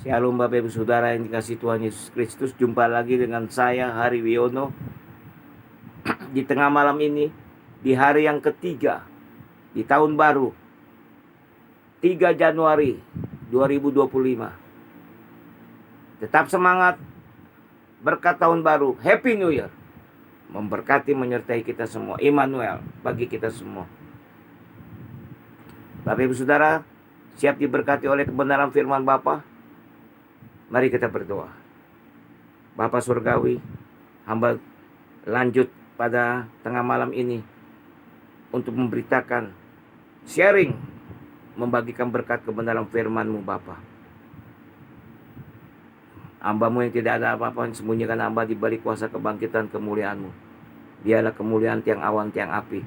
Shalom Bapak Ibu Saudara yang dikasihi Tuhan Yesus Kristus. Jumpa lagi dengan saya Hari Wiono di tengah malam ini, di hari yang ketiga di tahun baru 3 Januari 2025. Tetap semangat, berkat tahun baru, Happy New Year, memberkati menyertai kita semua, Immanuel bagi kita semua. Bapak Ibu Saudara, siap diberkati oleh kebenaran firman Bapa? Mari kita berdoa. Bapa Surgawi, hamba lanjut pada tengah malam ini untuk memberitakan, sharing, membagikan berkat kebenaran firman-Mu Bapa. Hamba-Mu yang tidak ada apa-apa, yang sembunyikan hamba di balik kuasa kebangkitan kemuliaan-Mu. Biarlah kemuliaan tiang awan, tiang api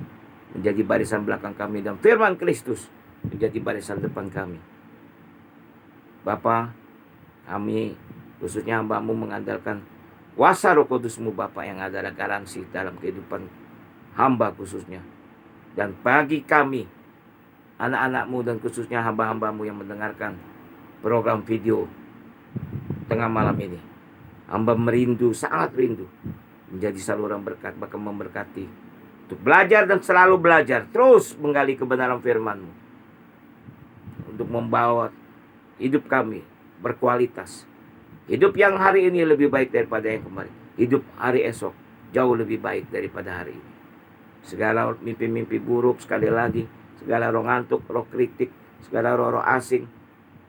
menjadi barisan belakang kami, dan firman Kristus menjadi barisan depan kami. Bapa, kami khususnya hamba-Mu mengandalkan kuasa Roh Kudus-Mu Bapa yang adalah garansi dalam kehidupan hamba khususnya. Dan bagi kami, anak-anak-Mu dan khususnya hamba-hamba-Mu yang mendengarkan program video tengah malam ini, hamba merindu, sangat rindu menjadi saluran berkat, bahkan memberkati untuk belajar dan selalu belajar, terus menggali kebenaran firman-Mu untuk membawa hidup kami berkualitas. Hidup yang hari ini lebih baik daripada yang kemarin. Hidup hari esok jauh lebih baik daripada hari ini. Segala mimpi-mimpi buruk, sekali lagi, segala roh ngantuk, roh kritik, segala roh-roh asing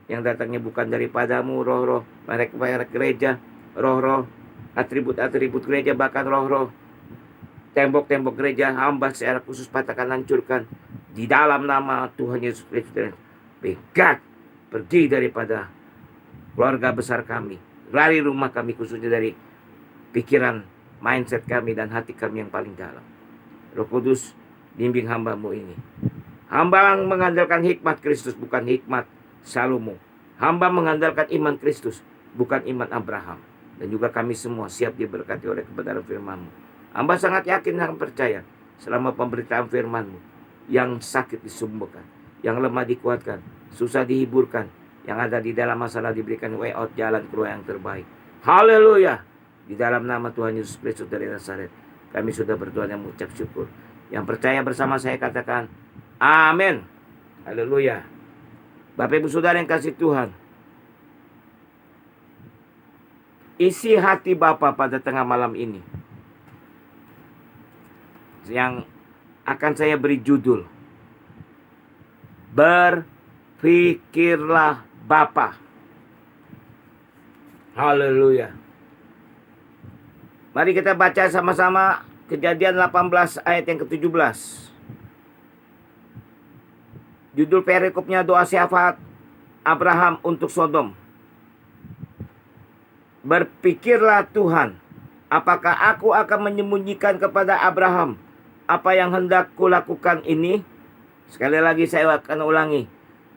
yang datangnya bukan daripada-Mu, roh-roh merek gereja, roh-roh atribut-atribut gereja, bahkan roh-roh tembok-tembok gereja, hamba secara khusus patahkan, hancurkan di dalam nama Tuhan Yesus Kristus. Pegat, pergi daripada keluarga besar kami, dari rumah kami, khususnya dari pikiran, mindset kami, dan hati kami yang paling dalam. Roh Kudus, bimbing hamba-Mu ini. Hamba mengandalkan hikmat Kristus, bukan hikmat Salomo. Hamba mengandalkan iman Kristus, bukan iman Abraham. Dan juga kami semua siap diberkati oleh kebenaran firman-Mu. Hamba sangat yakin dan percaya selama pemberitaan firman-Mu, yang sakit disembuhkan, yang lemah dikuatkan, susah dihiburkan, yang ada di dalam masalah diberikan way out, jalan keluar yang terbaik. Haleluya. Di dalam nama Tuhan Yesus Kristus dari Nazaret, kami sudah berdoa dan mengucap syukur. Yang percaya bersama saya katakan amin. Haleluya. Bapak Ibu Saudara yang kasih Tuhan, isi hati Bapa pada tengah malam ini yang akan saya beri judul, berpikirlah Bapa. Haleluya. Mari kita baca sama-sama Kejadian 18 ayat yang ke-17. Judul perikopnya doa syafaat Abraham untuk Sodom. Berpikirlah Tuhan, apakah aku akan menyembunyikan kepada Abraham apa yang hendak kulakukan ini? Sekali lagi saya akan ulangi.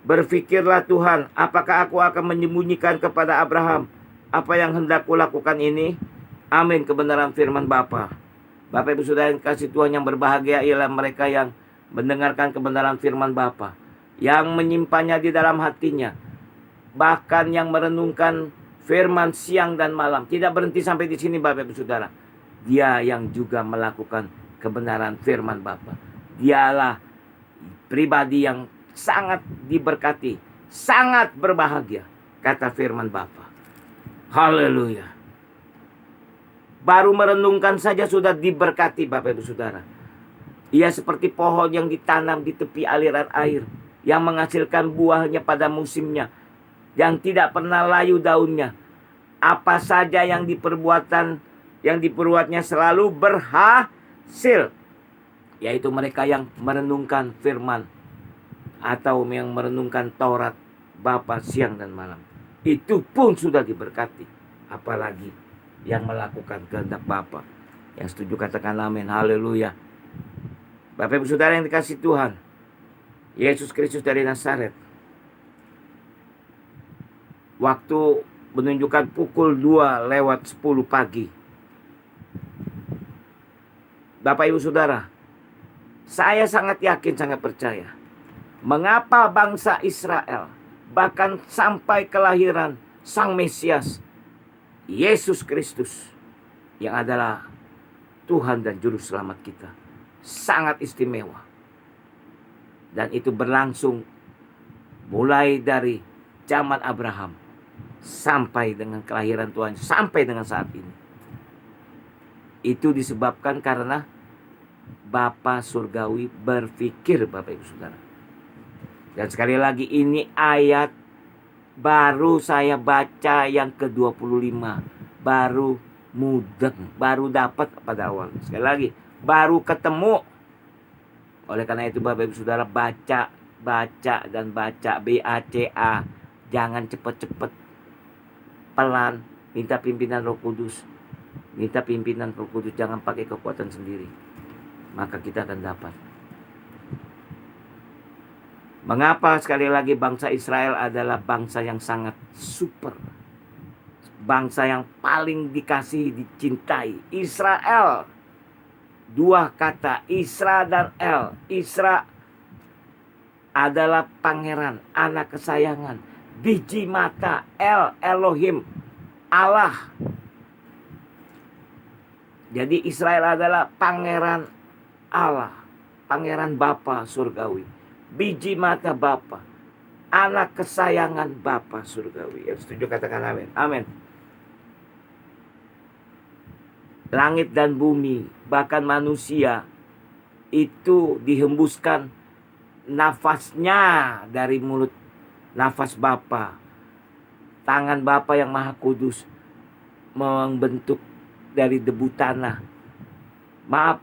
Berpikirlah Tuhan, apakah aku akan menyembunyikan kepada Abraham apa yang hendak kulakukan ini? Amin. Kebenaran firman Bapa. Bapak Ibu Saudara yang kasih Tuhan, yang berbahagia ialah mereka yang mendengarkan kebenaran firman Bapa, yang menyimpannya di dalam hatinya, bahkan yang merenungkan firman siang dan malam. Tidak berhenti sampai di sini Bapak Ibu Saudara. Dia yang juga melakukan kebenaran firman Bapa. Dialah pribadi yang sangat diberkati, sangat berbahagia, kata firman Bapa. Haleluya. Baru merenungkan saja sudah diberkati Bapak Ibu Saudara. Ia seperti pohon yang ditanam di tepi aliran air, yang menghasilkan buahnya pada musimnya, yang tidak pernah layu daunnya. Apa saja yang diperbuatnya selalu berhasil. Yaitu mereka yang merenungkan firman, atau yang merenungkan Taurat Bapa siang dan malam. Itu pun sudah diberkati. Apalagi yang melakukan kehendak Bapa. Yang setuju katakan amin. Haleluya. Bapak Ibu Saudara yang dikasih Tuhan, Yesus Kristus dari Nazaret, waktu menunjukkan pukul 2:10 pagi, Bapak Ibu Saudara, saya sangat yakin, sangat percaya, mengapa bangsa Israel bahkan sampai kelahiran Sang Mesias, Yesus Kristus, yang adalah Tuhan dan Juru Selamat kita. Sangat istimewa. Dan itu berlangsung mulai dari zaman Abraham sampai dengan kelahiran Tuhan, sampai dengan saat ini. Itu disebabkan karena Bapa Surgawi berpikir, Bapak Ibu Saudara. Dan sekali lagi, ini ayat baru saya baca yang ke-25. Baru mudeng, baru dapat pada awal. Sekali lagi, baru ketemu. Oleh karena itu Bapak Ibu Saudara, baca dan baca, BACA. Jangan cepat-cepat, pelan, minta pimpinan Roh Kudus. Minta pimpinan Roh Kudus, jangan pakai kekuatan sendiri. Maka kita akan dapat. Mengapa sekali lagi bangsa Israel adalah bangsa yang sangat super. Bangsa yang paling dikasihi, dicintai. Israel. Dua kata, Isra dan El. Isra adalah pangeran, anak kesayangan. Biji mata, El, Elohim, Allah. Jadi Israel adalah pangeran Allah. Pangeran Bapa Surgawi. Biji mata Bapa, anak kesayangan Bapa Surgawi. Yang setuju katakan amin. Amin. Langit dan bumi, bahkan manusia, itu dihembuskan nafasnya dari mulut, nafas Bapa. Tangan Bapa yang Maha Kudus membentuk dari debu tanah. Maaf,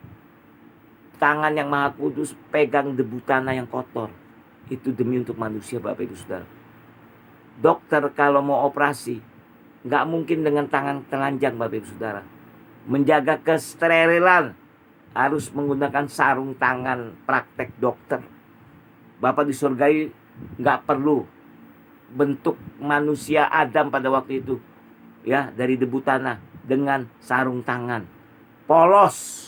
tangan yang Maha Kudus pegang debu tanah yang kotor. Itu demi untuk manusia, Bapak Ibu Saudara. Dokter kalau mau operasi, nggak mungkin dengan tangan telanjang, Bapak Ibu Saudara. Menjaga kesterilan harus menggunakan sarung tangan praktek dokter. Bapa di surga nggak perlu bentuk manusia Adam pada waktu itu, ya, dari debu tanah dengan sarung tangan polos,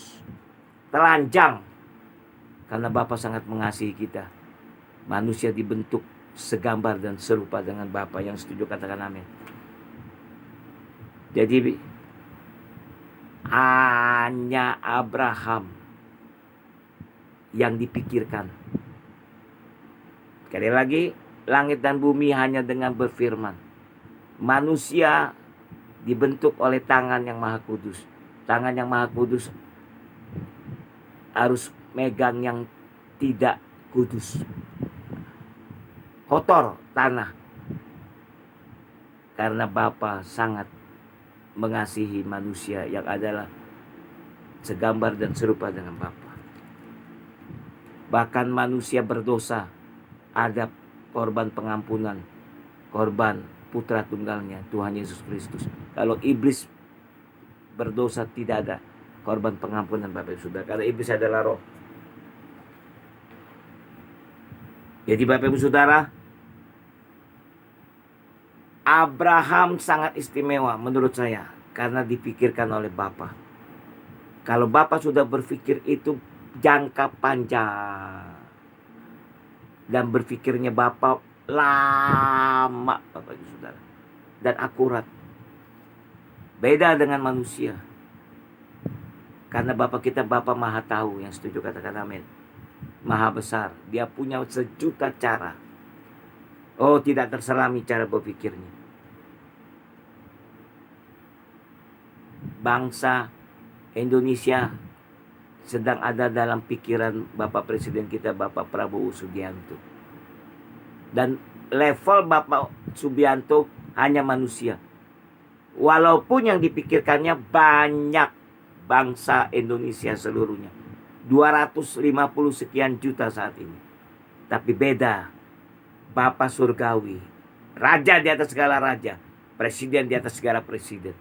telanjang, karena Bapa sangat mengasihi kita. Manusia dibentuk segambar dan serupa dengan Bapa. Yang setuju katakan amin. Jadi hanya Abraham yang dipikirkan. Sekali lagi, langit dan bumi hanya dengan berfirman. Manusia dibentuk oleh tangan yang Maha Kudus. Tangan yang Maha Kudus harus megang yang tidak kudus. Kotor tanah. Karena Bapa sangat mengasihi manusia yang adalah segambar dan serupa dengan Bapa. Bahkan manusia berdosa, ada korban pengampunan, korban putra tunggalnya, Tuhan Yesus Kristus. Kalau iblis berdosa, tidak ada korban pengampunan, Bapak Ibu Saudara, karena iblis adalah roh. Jadi Bapak Ibu Saudara, Abraham sangat istimewa menurut saya karena dipikirkan oleh Bapa. Kalau Bapa sudah berpikir itu jangka panjang dan berpikirnya Bapa lama, Bapak Ibu Saudara, dan akurat. Beda dengan manusia. Karena Bapa kita Bapa Maha Tahu. Yang setuju katakan amin. Maha besar. Dia punya sejuta cara. Oh, tidak terselami cara berpikirnya. Bangsa Indonesia sedang ada dalam pikiran Bapak Presiden kita, Bapak Prabowo Subianto. Dan level Bapak Subianto hanya manusia. Walaupun yang dipikirkannya banyak bangsa Indonesia seluruhnya. 250 sekian juta saat ini. Tapi beda. Bapa Surgawi, Raja di atas segala raja, Presiden di atas segala presiden,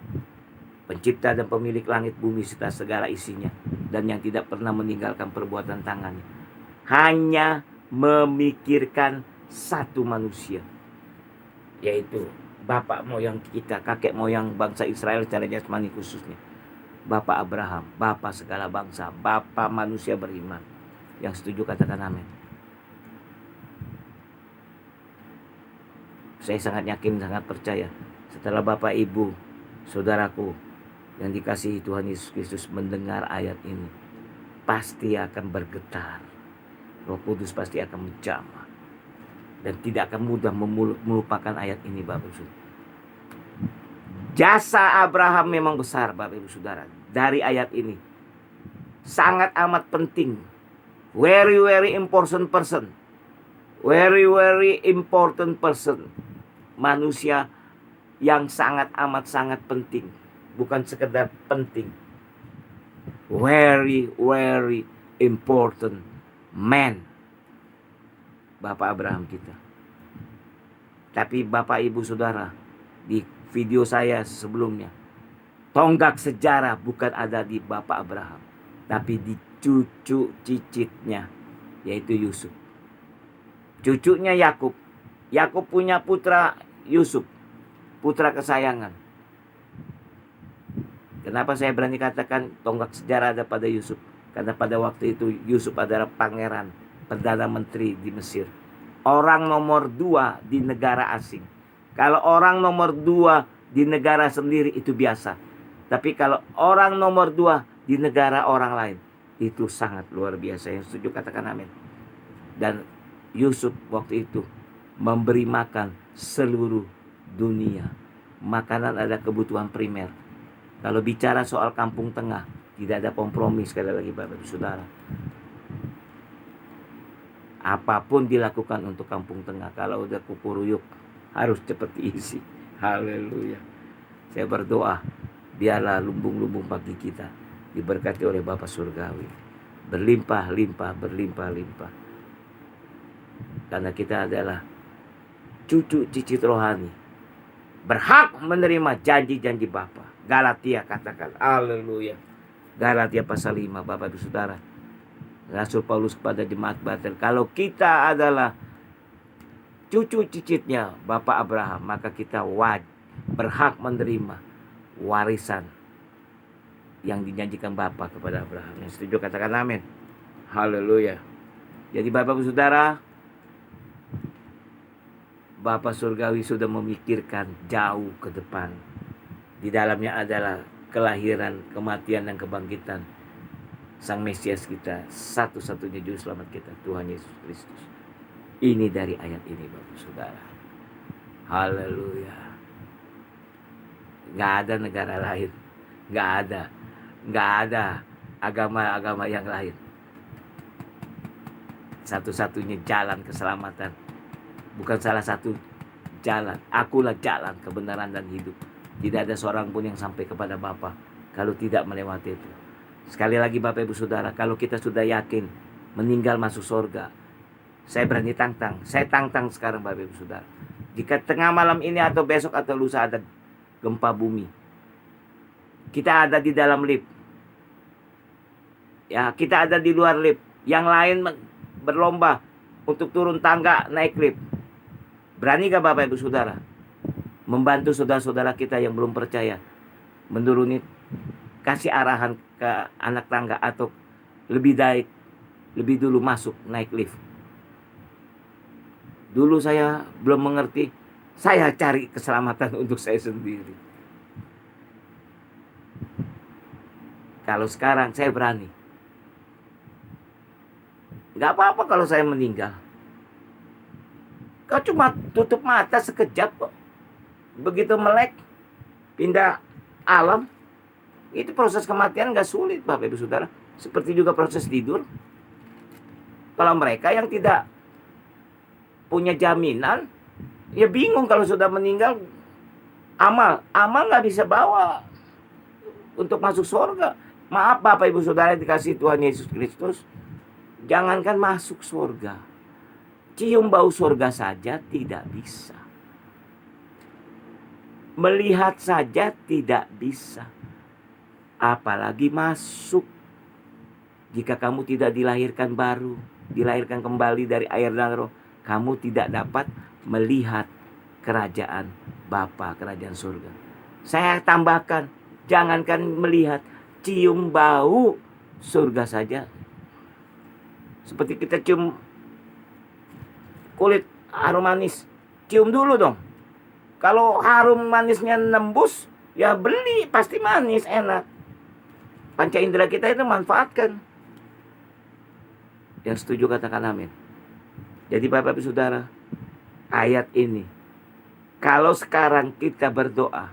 Pencipta dan pemilik langit bumi serta segala isinya, dan yang tidak pernah meninggalkan perbuatan tangannya. Hanya memikirkan satu manusia, yaitu bapak moyang kita, kakek moyang bangsa Israel secara jasmani khususnya, Bapak Abraham, Bapak segala bangsa, Bapak manusia beriman. Yang setuju katakan amin. Saya sangat yakin, sangat percaya. Setelah Bapak Ibu, saudaraku yang dikasihi Tuhan Yesus Kristus mendengar ayat ini, pasti akan bergetar. Roh Kudus pasti akan menjamah dan tidak akan mudah melupakan ayat ini, Bapak Ibu. Jasa Abraham memang besar, Bapak Ibu Saudara. Dari ayat ini sangat amat penting. Very very important person. Very very important person. Manusia yang sangat amat sangat penting. Bukan sekedar penting. Very very important man. Bapak Abraham kita. Tapi Bapak Ibu Saudara, di video saya sebelumnya, tonggak sejarah bukan ada di Bapak Abraham, tapi di cucu cicitnya, yaitu Yusuf. Cucunya Yakub. Yakub punya putra Yusuf, putra kesayangan. Kenapa saya berani katakan tonggak sejarah ada pada Yusuf? Karena pada waktu itu Yusuf adalah pangeran, Perdana Menteri di Mesir. Orang nomor 2 di negara asing. Kalau orang nomor 2 di negara sendiri itu biasa. Tapi kalau orang nomor 2 di negara orang lain, itu sangat luar biasa. Yang setuju katakan amin. Dan Yusuf waktu itu memberi makan seluruh dunia. Makanan adalah kebutuhan primer. Kalau bicara soal kampung tengah, tidak ada kompromi sekali lagi Bapak Ibu Saudara. Apapun dilakukan untuk kampung tengah. Kalau udah kukuruyuk harus cepat diisi. Haleluya. Saya berdoa biarlah lumbung-lumbung pagi kita diberkati oleh Bapa Surgawi. Berlimpah-limpah, berlimpah-limpah. Karena kita adalah cucu cicit rohani. Berhak menerima janji-janji Bapa. Galatia katakan. Haleluya. Galatia pasal 5 Bapak Ibu Saudara. Rasul Paulus kepada jemaat Bethel, kalau kita adalah cucu cicitnya Bapak Abraham, maka kita berhak menerima warisan yang dijanjikan Bapa kepada Abraham. Yang setuju katakan amin. Haleluya. Jadi Bapak Ibu Saudara, Bapa Surgawi sudah memikirkan jauh ke depan. Di dalamnya adalah kelahiran, kematian, dan kebangkitan Sang Mesias kita, satu-satunya juru selamat kita, Tuhan Yesus Kristus. Ini dari ayat ini Bapak Saudara. Haleluya. Gak ada negara lain. Gak ada agama-agama yang lain. Satu-satunya jalan keselamatan. Bukan salah satu jalan. Akulah jalan, kebenaran, dan hidup. Tidak ada seorang pun yang sampai kepada Bapa kalau tidak melewati itu. Sekali lagi Bapak Ibu Saudara, kalau kita sudah yakin meninggal masuk surga, saya berani tantang. Saya tantang sekarang Bapak Ibu Saudara. Jika tengah malam ini atau besok atau lusa ada gempa bumi, kita ada di dalam lift. Ya, kita ada di luar lift. Yang lain berlomba untuk turun tangga naik lift. Berani gak Bapak Ibu Saudara membantu saudara-saudara kita yang belum percaya menuruni, kasih arahan ke anak tangga atau lebih dulu masuk naik lift. Dulu saya belum mengerti, saya cari keselamatan untuk saya sendiri. Kalau sekarang saya berani. Gak apa-apa kalau saya meninggal. Kau cuma tutup mata sekejap kok. Begitu melek, pindah alam. Itu proses kematian gak sulit Bapak Ibu Saudara. Seperti juga proses tidur. Kalau mereka yang tidak punya jaminan, ya bingung kalau sudah meninggal. Amal gak bisa bawa untuk masuk surga. Maaf Bapak Ibu Saudara dikasih Tuhan Yesus Kristus, jangankan masuk surga, cium bau surga saja tidak bisa. Melihat saja tidak bisa, apalagi masuk. Jika kamu tidak dilahirkan baru, dilahirkan kembali dari air dan roh, kamu tidak dapat melihat kerajaan Bapa, kerajaan surga. Saya tambahkan, jangankan melihat, cium bau surga saja. Seperti kita cium kulit harum manis, cium dulu dong. Kalau harum manisnya nembus, ya beli, pasti manis, enak. Panca indera kita itu manfaatkan. Yang setuju katakan amin. Jadi Bapak Ibu Saudara, ayat ini, kalau sekarang kita berdoa,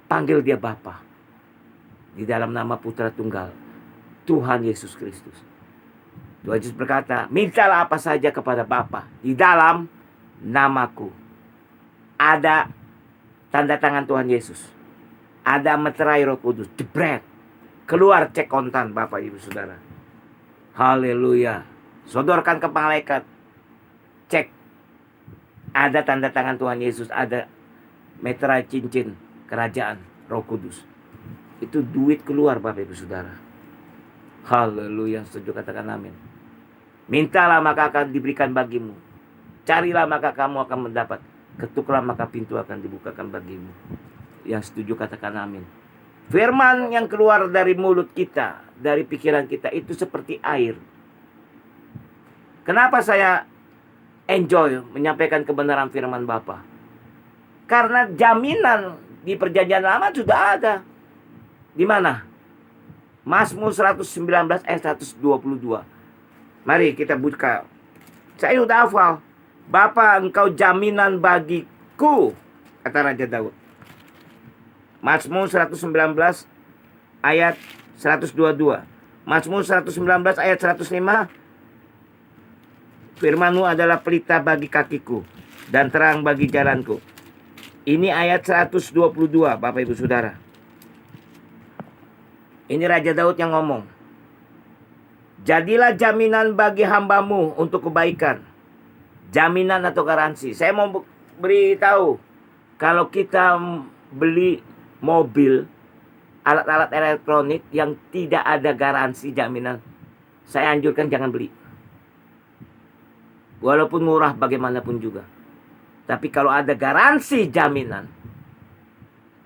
panggil dia Bapa. Di dalam nama Putra Tunggal, Tuhan Yesus Kristus. Tuhan Yesus berkata, mintalah apa saja kepada Bapa di dalam namaku. Ada tanda tangan Tuhan Yesus. Ada meterai Roh Kudus. Jebret. Keluar cek kontan Bapak Ibu Saudara. Haleluya. Sodorkan ke malaikat. Cek. Ada tanda tangan Tuhan Yesus. Ada meterai cincin kerajaan Roh Kudus. Itu duit keluar Bapak Ibu Saudara. Haleluya. Setuju katakan amin. Mintalah maka akan diberikan bagimu. Carilah maka kamu akan mendapat. Ketuklah maka pintu akan dibukakan bagimu. Yang setuju katakan amin. Firman yang keluar dari mulut kita, dari pikiran kita, itu seperti air. Kenapa saya enjoy menyampaikan kebenaran firman Bapa? Karena jaminan di perjanjian lama sudah ada. Di mana? Mazmur 119 ayat 122. Mari kita buka. Saya sudah hafal. Bapa, engkau jaminan bagiku, kata Raja Daud. Mazmur 119 ayat 122. Mazmur 119 ayat 105. Firman-Mu adalah pelita bagi kakiku dan terang bagi jalanku. Ini ayat 122, Bapak Ibu Saudara. Ini Raja Daud yang ngomong. Jadilah jaminan bagi hamba-Mu untuk kebaikan. Jaminan atau garansi. Saya mau beritahu, kalau kita beli mobil, alat-alat elektronik yang tidak ada garansi jaminan, saya anjurkan jangan beli. Walaupun murah bagaimanapun juga. Tapi kalau ada garansi jaminan,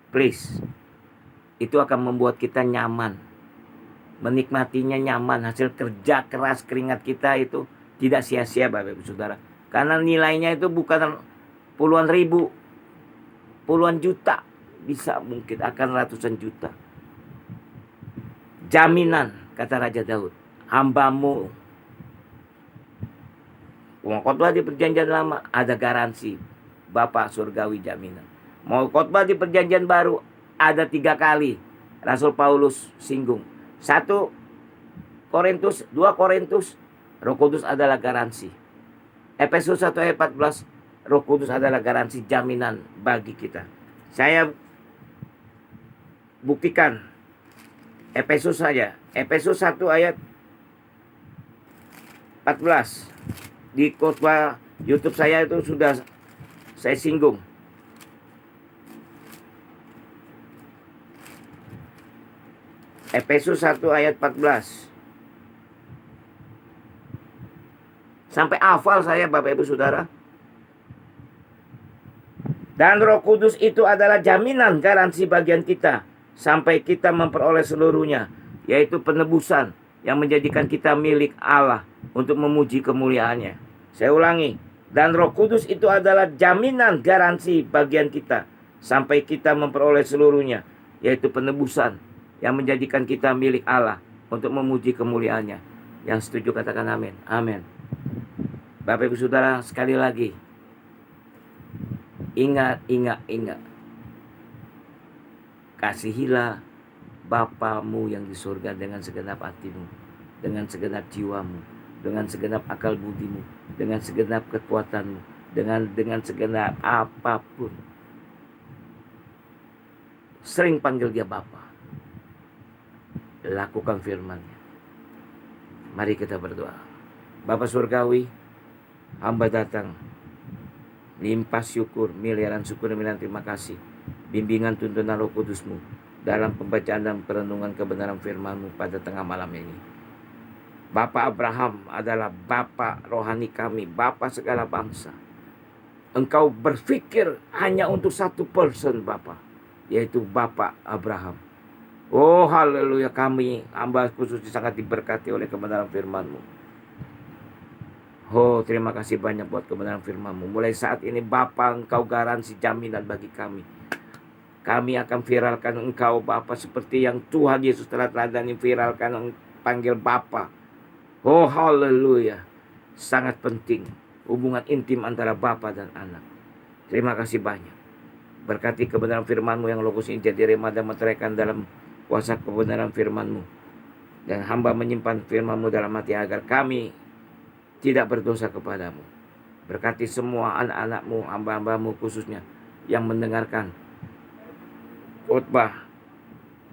please, itu akan membuat kita nyaman. Menikmatinya nyaman. Hasil kerja keras keringat kita itu tidak sia-sia Bapak Ibu Saudara. Karena nilainya itu bukan puluhan ribu, puluhan juta. Bisa mungkin akan ratusan juta. Jaminan, kata Raja Daud. Hamba-Mu. Mau khotbah di perjanjian lama, ada garansi. Bapa surgawi jaminan. Mau khotbah di perjanjian baru, ada 3 kali. Rasul Paulus singgung. 1 Korintus, 2 Korintus, Roh Kudus adalah garansi. Efesus 1 ayat 14, Roh Kudus adalah garansi jaminan bagi kita. Saya buktikan Efesus saja. Efesus 1 ayat 14. Di khotbah YouTube saya itu sudah saya singgung. Efesus 1 ayat 14. Sampai hafal saya Bapak Ibu Saudara. Dan Roh Kudus itu adalah jaminan garansi bagian kita sampai kita memperoleh seluruhnya, yaitu penebusan yang menjadikan kita milik Allah untuk memuji kemuliaannya. Saya ulangi. Dan Roh Kudus itu adalah jaminan garansi bagian kita sampai kita memperoleh seluruhnya, yaitu penebusan yang menjadikan kita milik Allah untuk memuji kemuliaannya. Yang setuju katakan amin. Amin. Bapak Ibu Saudara, sekali lagi, ingat. Kasihilah Bapamu yang di surga dengan segenap hatimu, dengan segenap jiwamu, dengan segenap akal budimu, dengan segenap kekuatanmu, dengan segenap apapun. Sering panggil dia Bapa. Lakukan firman-Nya. Mari kita berdoa. Bapa surgawi, hamba datang, limpah syukur, miliaran syukur dan miliaran terima kasih. Bimbingan tuntunan Roh Kudus-Mu dalam pembacaan dan perenungan kebenaran firman-Mu pada tengah malam ini. Bapa Abraham adalah Bapa rohani kami, Bapa segala bangsa. Engkau berpikir hanya untuk satu person Bapa, yaitu Bapa Abraham. Oh haleluya, kami hamba khusus sangat diberkati oleh kebenaran firman-Mu. Oh, terima kasih banyak buat kebenaran firman-Mu. Mulai saat ini Bapa, Engkau garansi jaminan bagi kami. Kami akan viralkan Engkau Bapa seperti yang Tuhan Yesus telah teladani, viralkan, panggil Bapa. Oh, haleluya. Sangat penting hubungan intim antara Bapa dan anak. Terima kasih banyak. Berkati kebenaran firman-Mu yang logos ini jadi rema dan meteraikan dalam kuasa kebenaran firman-Mu. Dan hamba menyimpan firman-Mu dalam hati agar kami tidak berdosa kepadamu. Berkati semua anak-anak-Mu, hamba-hamba-Mu khususnya yang mendengarkan khotbah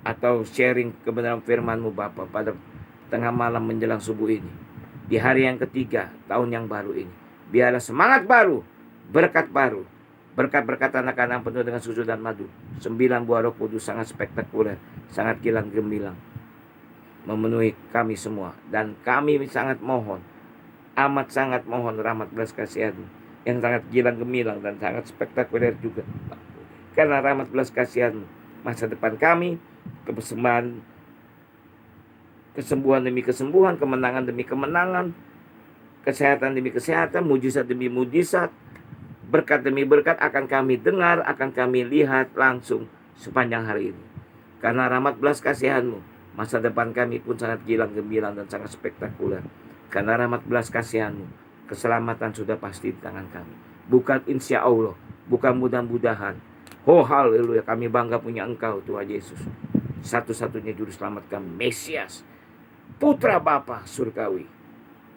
atau sharing kebenaran firman-Mu Bapa pada tengah malam menjelang subuh ini. Di hari yang ketiga tahun yang baru ini. Biarlah semangat baru, berkat baru. Berkat-berkat anak-anak penuh dengan susu dan madu. 9 buah Roh Kudus sangat spektakuler, sangat gilang gemilang memenuhi kami semua. Dan kami sangat mohon, amat sangat mohon rahmat belas kasihan-Mu yang sangat gilang gemilang dan sangat spektakuler juga. Karena rahmat belas kasihan-Mu, masa depan kami, kesembuhan demi kesembuhan, kemenangan demi kemenangan, kesehatan demi kesehatan, mujizat demi mujizat, berkat demi berkat akan kami dengar, akan kami lihat langsung sepanjang hari ini. Karena rahmat belas kasihan-Mu, masa depan kami pun sangat gilang gemilang dan sangat spektakuler. Karena rahmat belas kasihan-Mu, keselamatan sudah pasti di tangan kami. Bukan insya Allah, bukan mudah-mudahan. Oh haleluya, kami bangga punya Engkau Tuhan Yesus, satu-satunya juru selamat kami, Mesias, Putra Bapa surgawi,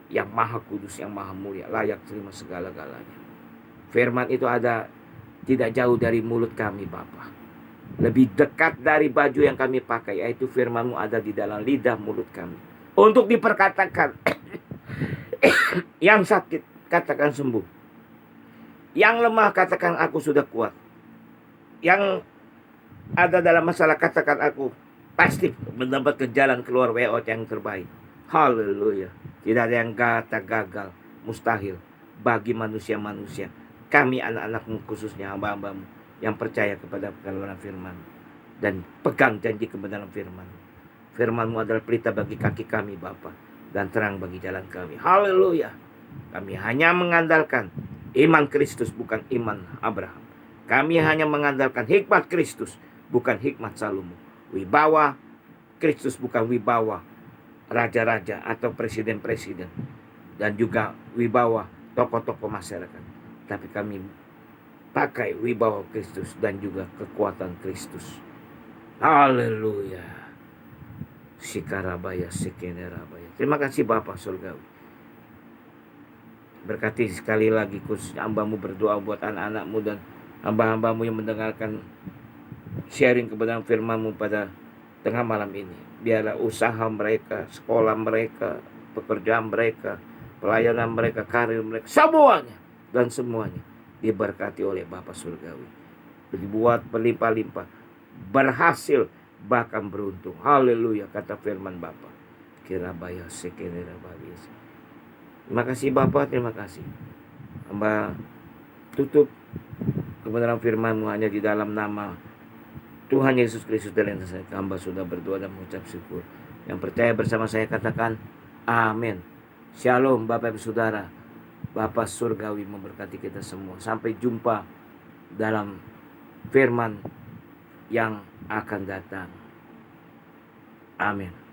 yang maha kudus, yang maha mulia, layak terima segala-galanya. Firman itu ada tidak jauh dari mulut kami Bapa, lebih dekat dari baju yang kami pakai, yaitu firman-Mu ada di dalam lidah mulut kami. Untuk diperkatakan, yang sakit katakan sembuh, yang lemah katakan aku sudah kuat, yang ada dalam masalah katakan aku pasti mendapatkan jalan keluar way out yang terbaik. Haleluya. Tidak ada yang kata gagal, mustahil bagi manusia-manusia. Kami anak-anak-Mu khususnya hamba-hamba-Mu yang percaya kepada kebenaran firman dan pegang janji kebenaran firman. Firman-Mu adalah pelita bagi kaki kami Bapa dan terang bagi jalan kami. Haleluya. Kami hanya mengandalkan iman Kristus, bukan iman Abraham. Kami hanya mengandalkan hikmat Kristus, bukan hikmat Salomo. Wibawa Kristus, bukan wibawa raja-raja atau presiden-presiden. Dan juga wibawa tokoh-tokoh masyarakat. Tapi kami pakai wibawa Kristus dan juga kekuatan Kristus. Haleluya. Sikarabaya, Sikenerabaya. Terima kasih Bapa surgawi. Berkati sekali lagi khusus hamba-Mu, berdoa buat anak-anak-Mu dan hamba-hamba-Mu yang mendengarkan sharing kebenaran firman-Mu pada tengah malam ini. Biarlah usaha mereka, sekolah mereka, pekerjaan mereka, pelayanan mereka, karir mereka, semuanya dan semuanya diberkati oleh Bapa surgawi. Dibuat berlimpah-limpah, berhasil, bahkan beruntung. Haleluya, kata firman Bapa. Kirabaya sekenerabaya. Terima kasih Bapa, terima kasih. Hamba tutup kebenaran firman-Mu hanya di dalam nama Tuhan Yesus Kristus dan saya. Hamba sudah berdoa dan mengucap syukur. Yang percaya bersama saya katakan amin. Shalom Bapak Ibu Saudara. Bapa surgawi memberkati kita semua. Sampai jumpa dalam firman yang akan datang. Amin.